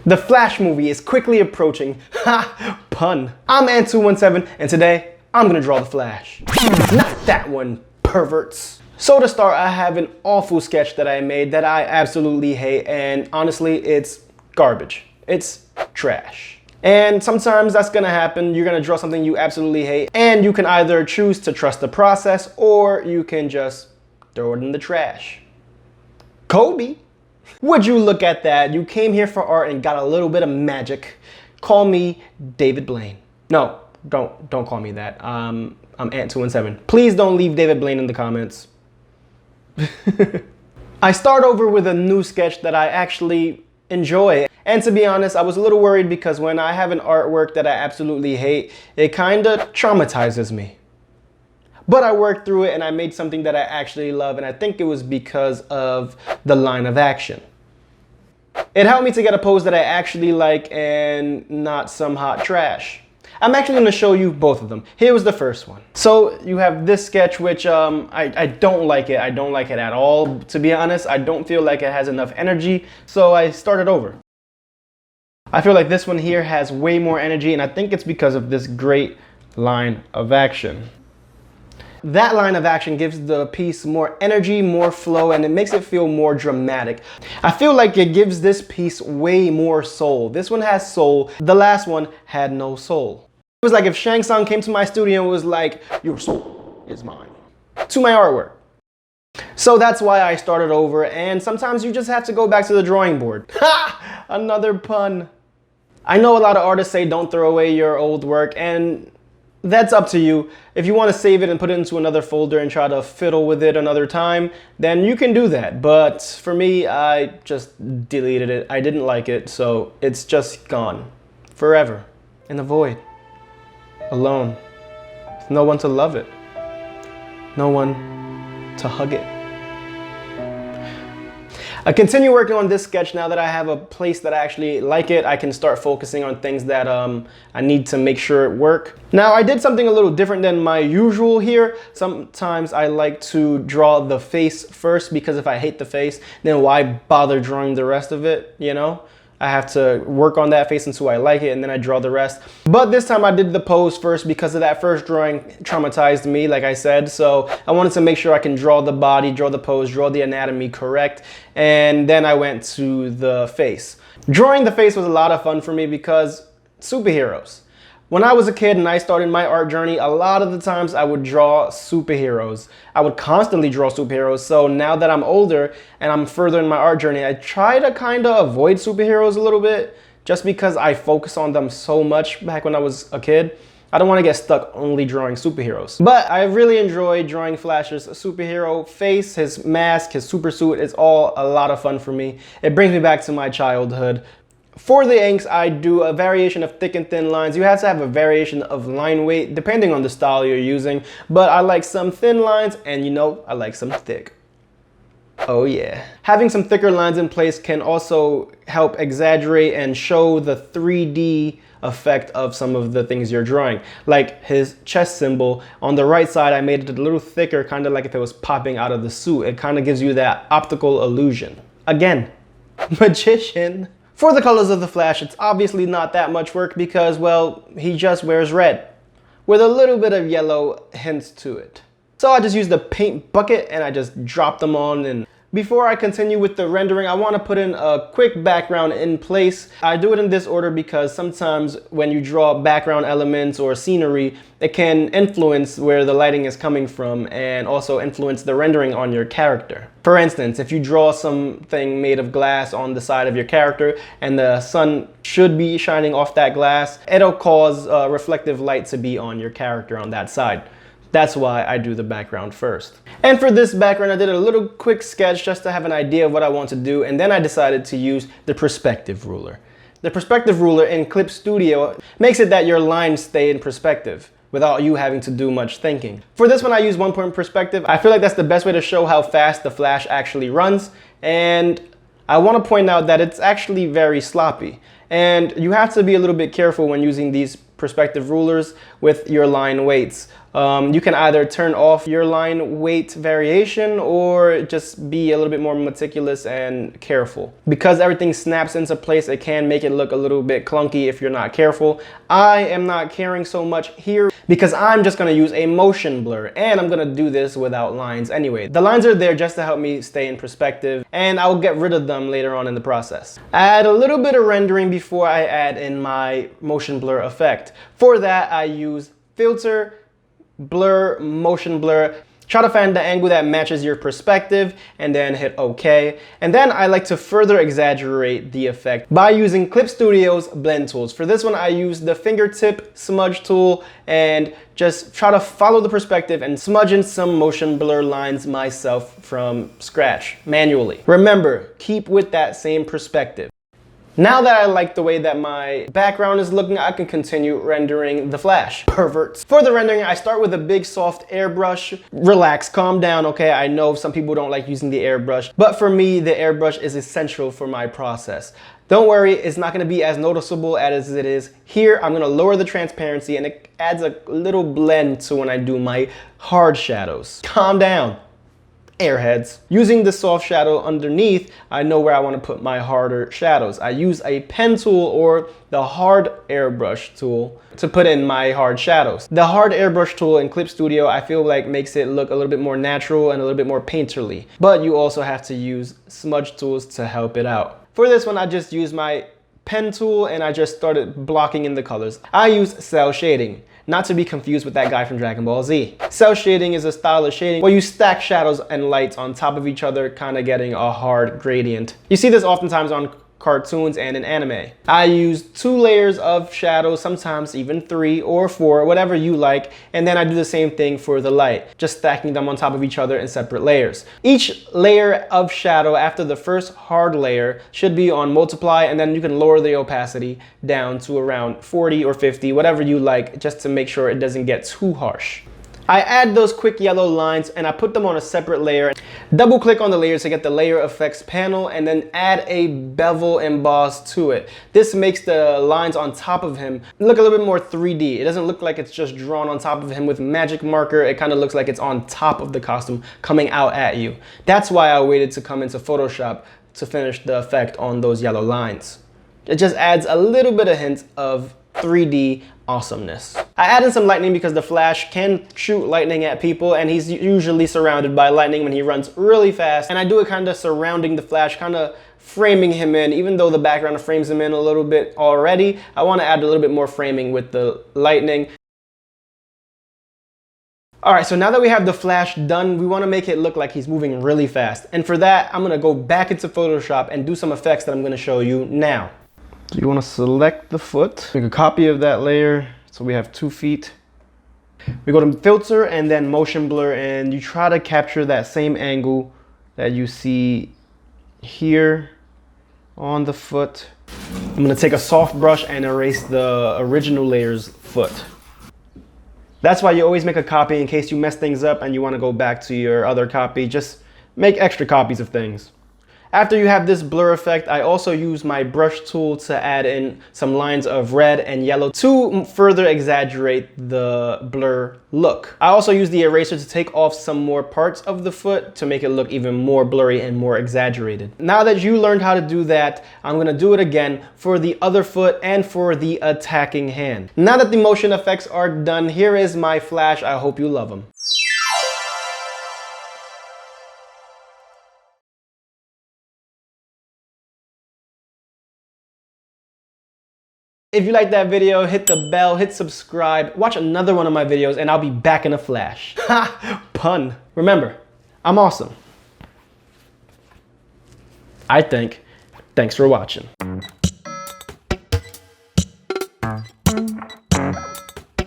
The Flash movie is quickly approaching. Ha! Pun. I'm Ant217 and today I'm gonna draw the Flash. Not that one, perverts. So to start, I have an awful sketch that I made that I absolutely hate, and honestly, it's garbage. It's trash. And sometimes that's gonna happen. You're gonna draw something you absolutely hate, and you can either choose to trust the process or you can just throw it in the trash. Kobe. Would you look at that? You came here for art and got a little bit of magic. Call me David Blaine. No, don't call me that. I'm Ant217. Please don't leave David Blaine in the comments. I start over with a new sketch that I actually enjoy. And to be honest, I was a little worried because when I have an artwork that I absolutely hate, it kind of traumatizes me. But I worked through it and I made something that I actually love, and I think it was because of the line of action. It helped me to get a pose that I actually like and not some hot trash. I'm actually going to show you both of them. Here was the first one. So you have this sketch, which I don't like it. I don't like it at all. To be honest, I don't feel like it has enough energy, so I started over. I feel like this one here has way more energy, and I think it's because of this great line of action. That line of action gives the piece more energy, more flow, and it makes it feel more dramatic. I feel like it gives this piece way more soul. This one has soul. The last one had no soul. It was like if Shang Tsung came to my studio and was like, "Your soul is mine," to my artwork. So that's why I started over, and sometimes you just have to go back to the drawing board. Ha! Another pun. I know a lot of artists say don't throw away your old work, and that's up to you. If you want to save it and put it into another folder and try to fiddle with it another time, then you can do that. But for me, I just deleted it. I didn't like it, so it's just gone. Forever. In the void. Alone. With no one to love it. No one to hug it. I continue working on this sketch now that I have a place that I actually like it. I can start focusing on things that I need to make sure it work. Now I did something a little different than my usual here. Sometimes I like to draw the face first, because if I hate the face, then why bother drawing the rest of it, you know? I have to work on that face until I like it, and then I draw the rest. But this time I did the pose first because of that first drawing traumatized me, like I said. So I wanted to make sure I can draw the body, draw the pose, draw the anatomy correct. And then I went to the face. Drawing the face was a lot of fun for me because superheroes. When I was a kid and I started my art journey, a lot of the times I would draw superheroes. I would constantly draw superheroes. So now that I'm older and I'm further in my art journey, I try to kind of avoid superheroes a little bit just because I focus on them so much back when I was a kid. I don't want to get stuck only drawing superheroes. But I really enjoy drawing Flash's superhero face, his mask, his super suit. It's all a lot of fun for me. It brings me back to my childhood. For the inks, I do a variation of thick and thin lines. You have to have a variation of line weight depending on the style you're using. But I like some thin lines, and you know, I like some thick. Oh yeah. Having some thicker lines in place can also help exaggerate and show the 3D effect of some of the things you're drawing. Like his chest symbol on the right side, I made it a little thicker, kind of like if it was popping out of the suit. It kind of gives you that optical illusion. Again, magician. For the colors of the Flash, it's obviously not that much work because, well, he just wears red with a little bit of yellow hints to it. So I just used the paint bucket and I just dropped them on. And before I continue with the rendering, I want to put in a quick background in place. I do it in this order because sometimes when you draw background elements or scenery, it can influence where the lighting is coming from and also influence the rendering on your character. For instance, if you draw something made of glass on the side of your character and the sun should be shining off that glass, it'll cause reflective light to be on your character on that side. That's why I do the background first. And for this background, I did a little quick sketch just to have an idea of what I want to do, and then I decided to use the perspective ruler. The perspective ruler in Clip Studio makes it that your lines stay in perspective without you having to do much thinking. For this one, I use 1-point perspective. I feel like that's the best way to show how fast the Flash actually runs, and I want to point out that it's actually very sloppy. And you have to be a little bit careful when using these perspective rulers with your line weights. You can either turn off your line weight variation or just be a little bit more meticulous and careful. Because everything snaps into place, it can make it look a little bit clunky if you're not careful. I am not caring so much here because I'm just gonna use a motion blur, and I'm gonna do this without lines anyway. The lines are there just to help me stay in perspective, and I'll get rid of them later on in the process. Add a little bit of rendering before I add in my motion blur effect. For that, I use filter, blur, motion blur. Try to find the angle that matches your perspective and then hit OK. And then I like to further exaggerate the effect by using Clip Studio's blend tools. For this one, I use the fingertip smudge tool and just try to follow the perspective and smudge in some motion blur lines myself from scratch manually. Remember, keep with that same perspective. Now that I like the way that my background is looking, I can continue rendering the flash. Perverts. For the rendering, I start with a big soft airbrush. Relax, calm down, okay? I know some people don't like using the airbrush, but for me, the airbrush is essential for my process. Don't worry, it's not gonna be as noticeable as it is here. I'm gonna lower the transparency and it adds a little blend to when I do my hard shadows. Calm down, airheads. Using the soft shadow underneath, I know where I want to put my harder shadows. I use a pen tool or the hard airbrush tool to put in my hard shadows. The hard airbrush tool in Clip Studio, I feel like makes it look a little bit more natural and a little bit more painterly. But you also have to use smudge tools to help it out. For this one, I just use my pen tool and I just started blocking in the colors. I use cell shading. Not to be confused with that guy from Dragon Ball Z. Cell shading is a style of shading where you stack shadows and lights on top of each other, kind of getting a hard gradient. You see this oftentimes on cartoons and in anime. I use 2 layers of shadows, sometimes even 3 or 4, whatever you like, and then I do the same thing for the light, just stacking them on top of each other in separate layers. Each layer of shadow after the first hard layer should be on multiply, and then you can lower the opacity down to around 40 or 50, whatever you like, just to make sure it doesn't get too harsh. I add those quick yellow lines and I put them on a separate layer. Double click on the layer to get the layer effects panel and then add a bevel emboss to it. This makes the lines on top of him look a little bit more 3D. It doesn't look like it's just drawn on top of him with magic marker. It kind of looks like it's on top of the costume coming out at you. That's why I waited to come into Photoshop to finish the effect on those yellow lines. It just adds a little bit of hint of 3D awesomeness. I added some lightning because the Flash can shoot lightning at people and he's usually surrounded by lightning when he runs really fast. And I do it kind of surrounding the Flash, kind of framing him in. Even though the background frames him in a little bit already, I want to add a little bit more framing with the lightning. All right, so now that we have the Flash done, we want to make it look like he's moving really fast. And for that, I'm going to go back into Photoshop and do some effects that I'm going to show you now. So you want to select the foot, make a copy of that layer. So we have 2 feet. We go to filter and then motion blur, and you try to capture that same angle that you see here on the foot. I'm going to take a soft brush and erase the original layer's foot. That's why you always make a copy in case you mess things up and you want to go back to your other copy. Just make extra copies of things. After you have this blur effect, I also use my brush tool to add in some lines of red and yellow to further exaggerate the blur look. I also use the eraser to take off some more parts of the foot to make it look even more blurry and more exaggerated. Now that you learned how to do that, I'm gonna do it again for the other foot and for the attacking hand. Now that the motion effects are done, here is my Flash. I hope you love them. If you liked that video, hit the bell, hit subscribe, watch another one of my videos, and I'll be back in a flash. Ha! Pun. Remember, I'm awesome. I think. Thanks for watching.